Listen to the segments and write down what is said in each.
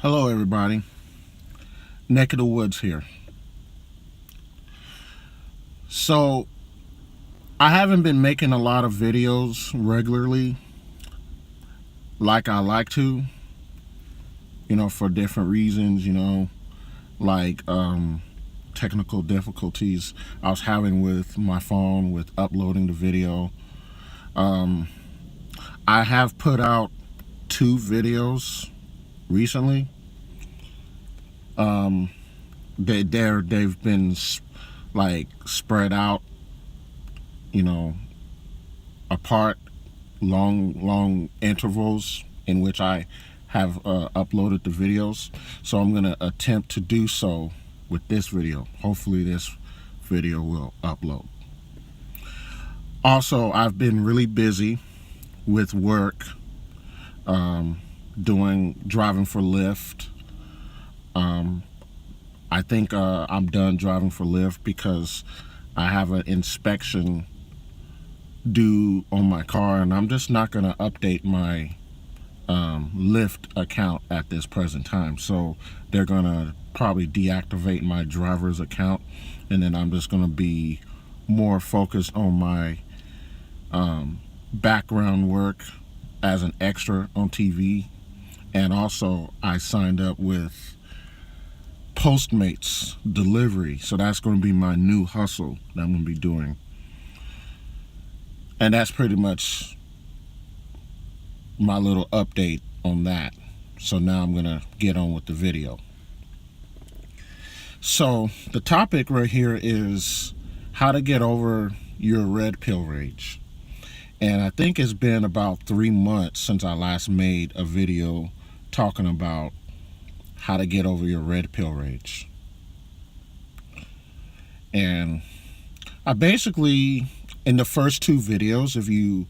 Hello everybody, Neck of the Woods here. So I haven't been making a lot of videos regularly like I like to, for different reasons, like technical difficulties I was having with my phone with uploading the video. I have put out 2 videos recently. They've been like spread out, apart, long intervals in which I have uploaded the videos. So I'm gonna attempt to do so with this video. Hopefully this video will upload. Also, I've been really busy with work, driving for Lyft. I think I'm done driving for Lyft because I have an inspection due on my car, and I'm just not going to update my Lyft account at this present time. So they're going to probably deactivate my driver's account, and then I'm just going to be more focused on my background work as an extra on TV. And also I signed up with Postmates delivery, so that's going to be my new hustle that I'm going to be doing. And that's pretty much my little update on that. So now I'm going to get on with the video. So the topic right here is how to get over your red pill rage. And I think it's been about 3 months since I last made a video talking about how to get over your red pill rage. And I basically, in the first 2 videos, if you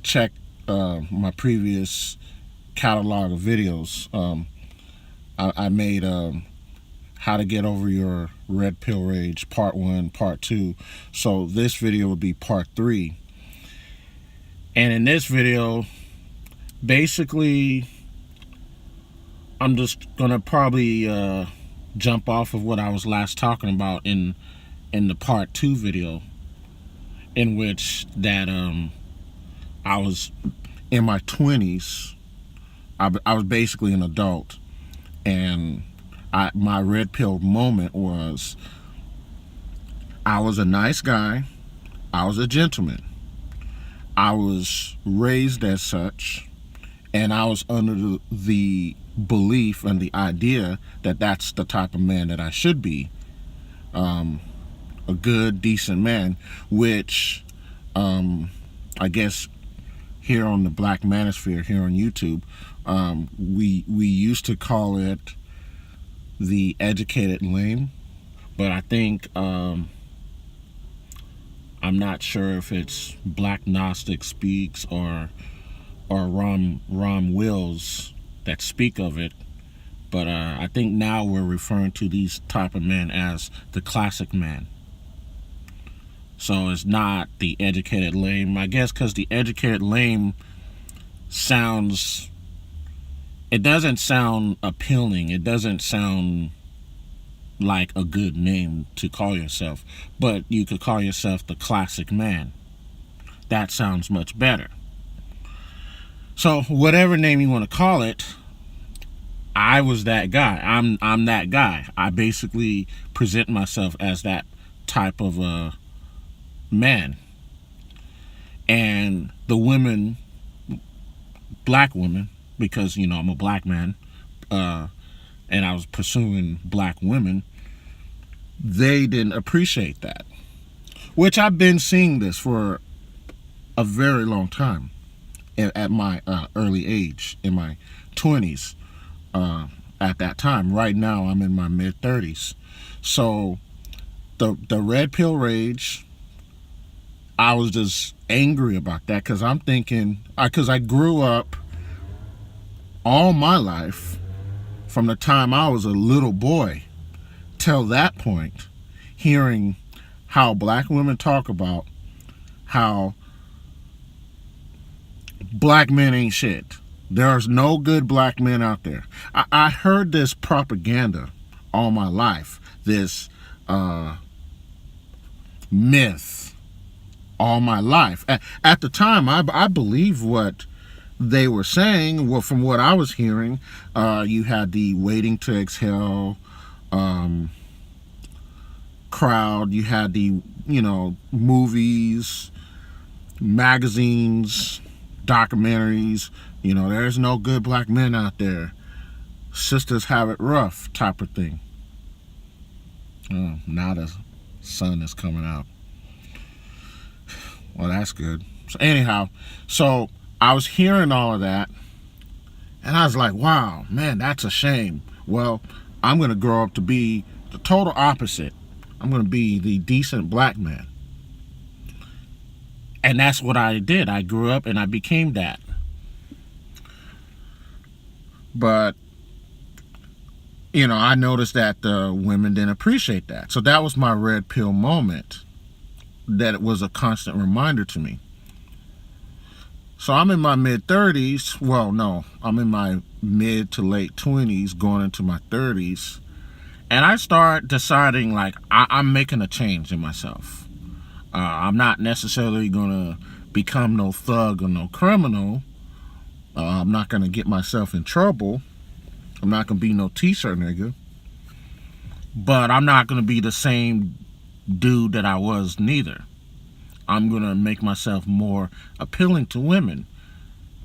check my previous catalog of videos, I made how to get over your red pill rage part 1, part 2. So this video would be part 3. And in this video, basically, I'm just gonna probably jump off of what I was last talking about in the part 2 video, in which that I was in my 20s. I was basically an adult, and my red pill moment was I was a nice guy, I was a gentleman, I was raised as such, and I was under the belief and the idea that that's the type of man that I should be, a good, decent man, which I guess here on the Black Manosphere, here on YouTube, we used to call it the educated lame, but I think I'm not sure if it's Black Gnostic Speaks or Rom Wills that speak of it, but I think now we're referring to these type of men as the classic man. So it's not the educated lame, I guess, because the educated lame it doesn't sound appealing, it doesn't sound like a good name to call yourself, but you could call yourself the classic man. That sounds much better. So whatever name you want to call it, I was that guy. I'm that guy. I basically present myself as that type of a man. And the women, black women, because I'm a black man, and I was pursuing black women, they didn't appreciate that. Which I've been seeing this for a very long time. At my early age, in my 20s, at that time. Right now, I'm in my mid-30s. So the red pill rage, I was just angry about that, because I'm thinking, because I grew up all my life, from the time I was a little boy till that point, hearing how black women talk about how black men ain't shit. There's no good black men out there. I heard this propaganda all my life, this myth all my life. At the time, I believe what they were saying. Well, from what I was hearing, you had the Waiting to Exhale crowd. You had the, movies, magazines, documentaries. There's no good black men out there. Sisters have it rough type of thing. Oh, now the sun is coming out. Well, that's good. So anyhow, I was hearing all of that, and I was like, wow, man, that's a shame. Well, I'm going to grow up to be the total opposite. I'm going to be the decent black man. And that's what I did. I grew up and I became that. But, I noticed that the women didn't appreciate that. So that was my red pill moment. That it was a constant reminder to me. So I'm in my mid-30s. Well, no, I'm in my mid to late 20s, going into my 30s. And I start deciding, like, I'm making a change in myself. I'm not necessarily going to become no thug or no criminal. I'm not going to get myself in trouble. I'm not going to be no t-shirt nigga. But I'm not going to be the same dude that I was neither. I'm going to make myself more appealing to women.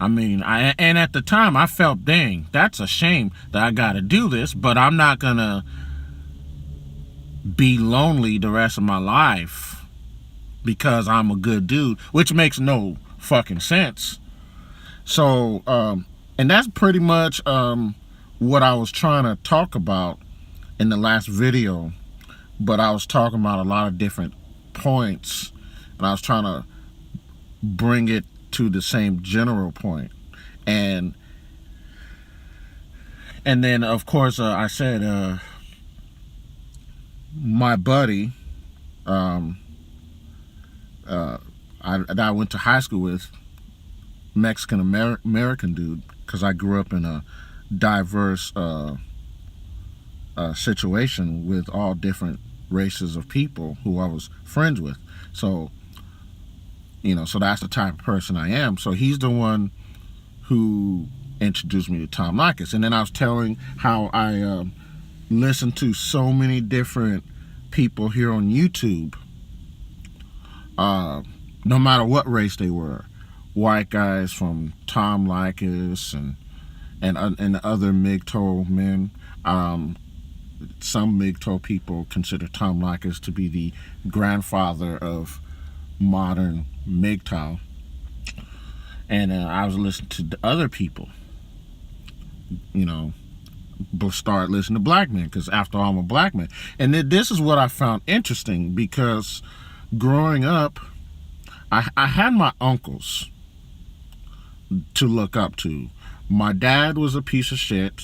And at the time I felt, dang, that's a shame that I got to do this, but I'm not going to be lonely the rest of my life because I'm a good dude, which makes no fucking sense. So, and that's pretty much what I was trying to talk about in the last video, but I was talking about a lot of different points, and I was trying to bring it to the same general point. And then, of course, I said, my buddy, that I went to high school with, Mexican American dude, because I grew up in a diverse situation with all different races of people who I was friends with. So, so that's the type of person I am. So he's the one who introduced me to Tom Leykis. And then I was telling how I listened to so many different people here on YouTube, no matter what race they were. White guys from Tom Leykis and other MGTOW men. Some MGTOW people consider Tom Leykis to be the grandfather of modern MGTOW. And I was listening to the other people, start listening to black men, because after all, I'm a black man. And this is what I found interesting, because growing up, I had my uncles to look up to. My dad was a piece of shit.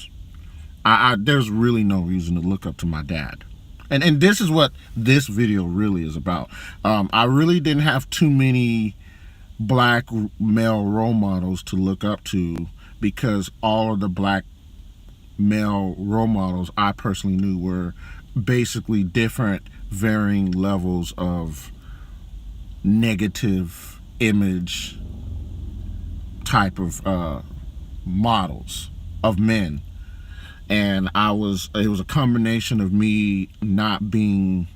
There's really no reason to look up to my dad. And this is what this video really is about. I really didn't have too many black male role models to look up to, because all of the black male role models I personally knew were basically different, varying levels of negative image type of models of men. And it was a combination of me not being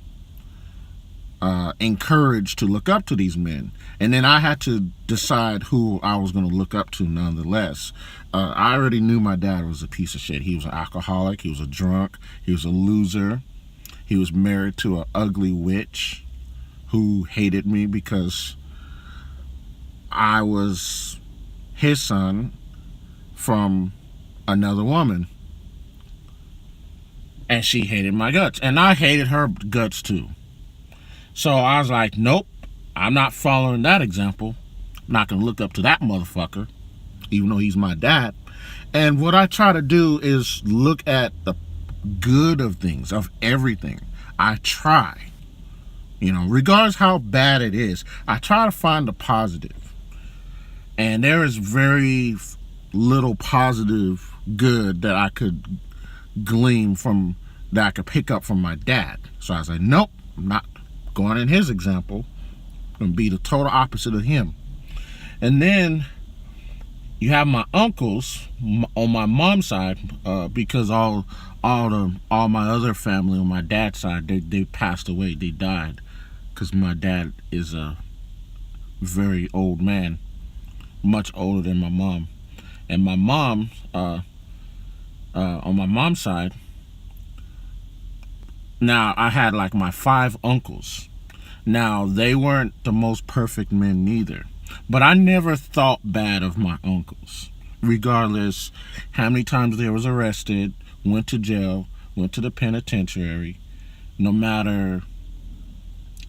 encouraged to look up to these men, and then I had to decide who I was going to look up to nonetheless. I already knew my dad was a piece of shit. He was an alcoholic, he was a drunk, he was a loser, he was married to an ugly witch who hated me because I was his son from another woman, and she hated my guts, and I hated her guts too. So I was like, nope, I'm not following that example. I'm not gonna look up to that motherfucker, even though he's my dad. And what I try to do is look at the good of things, of everything. I try, regardless how bad it is, I try to find the positive. And there is very little positive good that I could glean from, that I could pick up from my dad. So I was like, nope, I'm not going in his example. I'm going to be the total opposite of him. And then you have my uncles on my mom's side, because all my other family on my dad's side, they passed away, they died, because my dad is a very old man, much older than my mom. And my mom, on my mom's side, now I had like my 5 uncles. Now they weren't the most perfect men neither, but I never thought bad of my uncles, regardless how many times they was arrested, went to jail, went to the penitentiary. No matter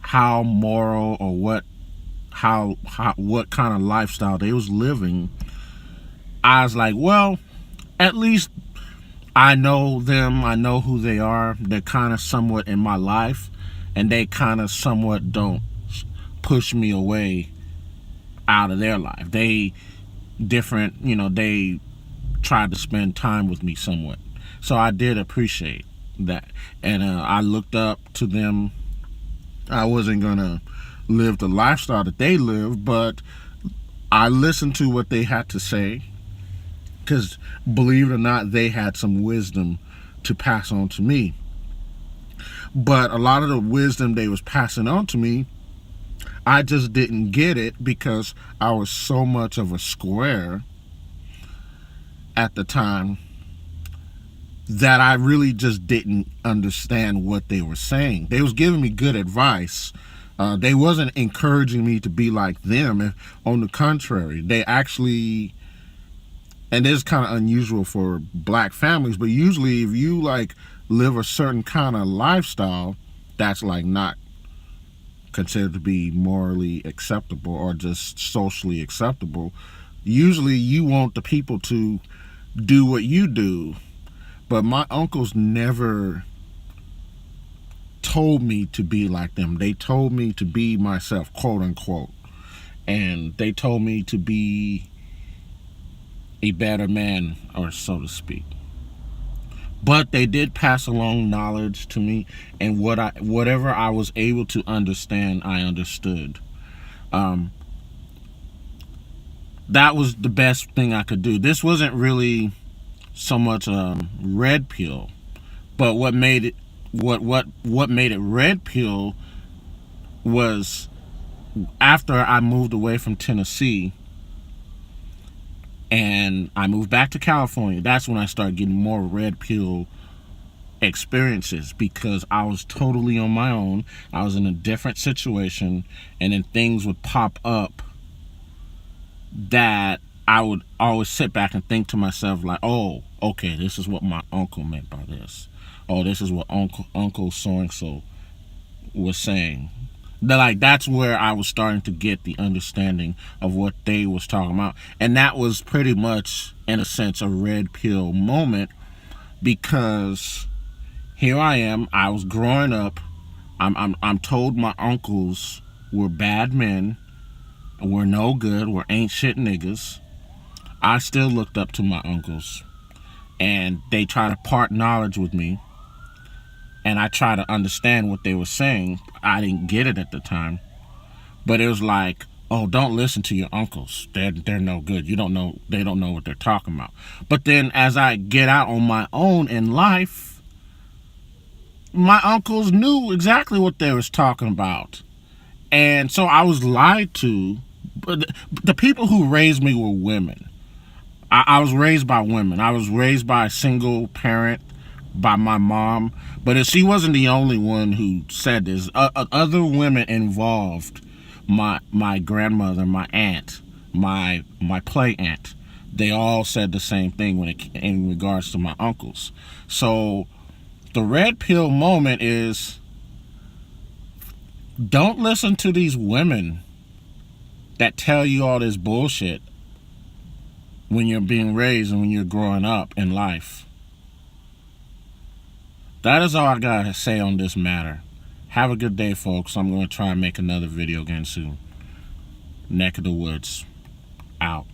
how moral or what kind of lifestyle they was living, I was like, well, at least I know them, I know who they are. They're kind of somewhat in my life, and they kind of somewhat don't push me away out of their life. They different, they tried to spend time with me somewhat. So I did appreciate that. And I looked up to them. I wasn't going to live the lifestyle that they lived, but I listened to what they had to say, because believe it or not, they had some wisdom to pass on to me. But a lot of the wisdom they was passing on to me, I just didn't get it because I was so much of a square at the time that I really just didn't understand what they were saying. They was giving me good advice. They wasn't encouraging me to be like them. On the contrary, they actually, and this is kind of unusual for black families, but usually if you like live a certain kind of lifestyle that's like not considered to be morally acceptable or just socially acceptable, usually you want the people to do what you do. But my uncles never told me to be like them. They told me to be myself, quote unquote, and they told me to be a better man, or so to speak. But they did pass along knowledge to me, and whatever I was able to understand, I understood. That was the best thing I could do. This wasn't really so much red pill, but what made it red pill was after I moved away from Tennessee and I moved back to California. That's when I started getting more red pill experiences, because I was totally on my own. I was in a different situation, and then things would pop up that I would always sit back and think to myself like, oh, okay, this is what my uncle meant by this. Oh, this is what Uncle so-and-so was saying. That's where I was starting to get the understanding of what they was talking about. And that was pretty much, in a sense, a red pill moment, because here I am, I was growing up, I'm told my uncles were bad men, were no good, were ain't shit niggas. I still looked up to my uncles, and they tried to part knowledge with me, and I tried to understand what they were saying. I didn't get it at the time, but it was like, oh, don't listen to your uncles. They're no good. They don't know what they're talking about. But then as I get out on my own in life, my uncles knew exactly what they was talking about. And so I was lied to. But the people who raised me were women. I was raised by women. I was raised by a single parent, by my mom. But she wasn't the only one who said this. Other women involved, my grandmother, my aunt, my play aunt. They all said the same thing in regards to my uncles. So the red pill moment is, don't listen to these women that tell you all this bullshit when you're being raised and when you're growing up in life. That is all I gotta say on this matter. Have a good day, folks. I'm going to try and make another video again soon. Neck of the Woods. Out.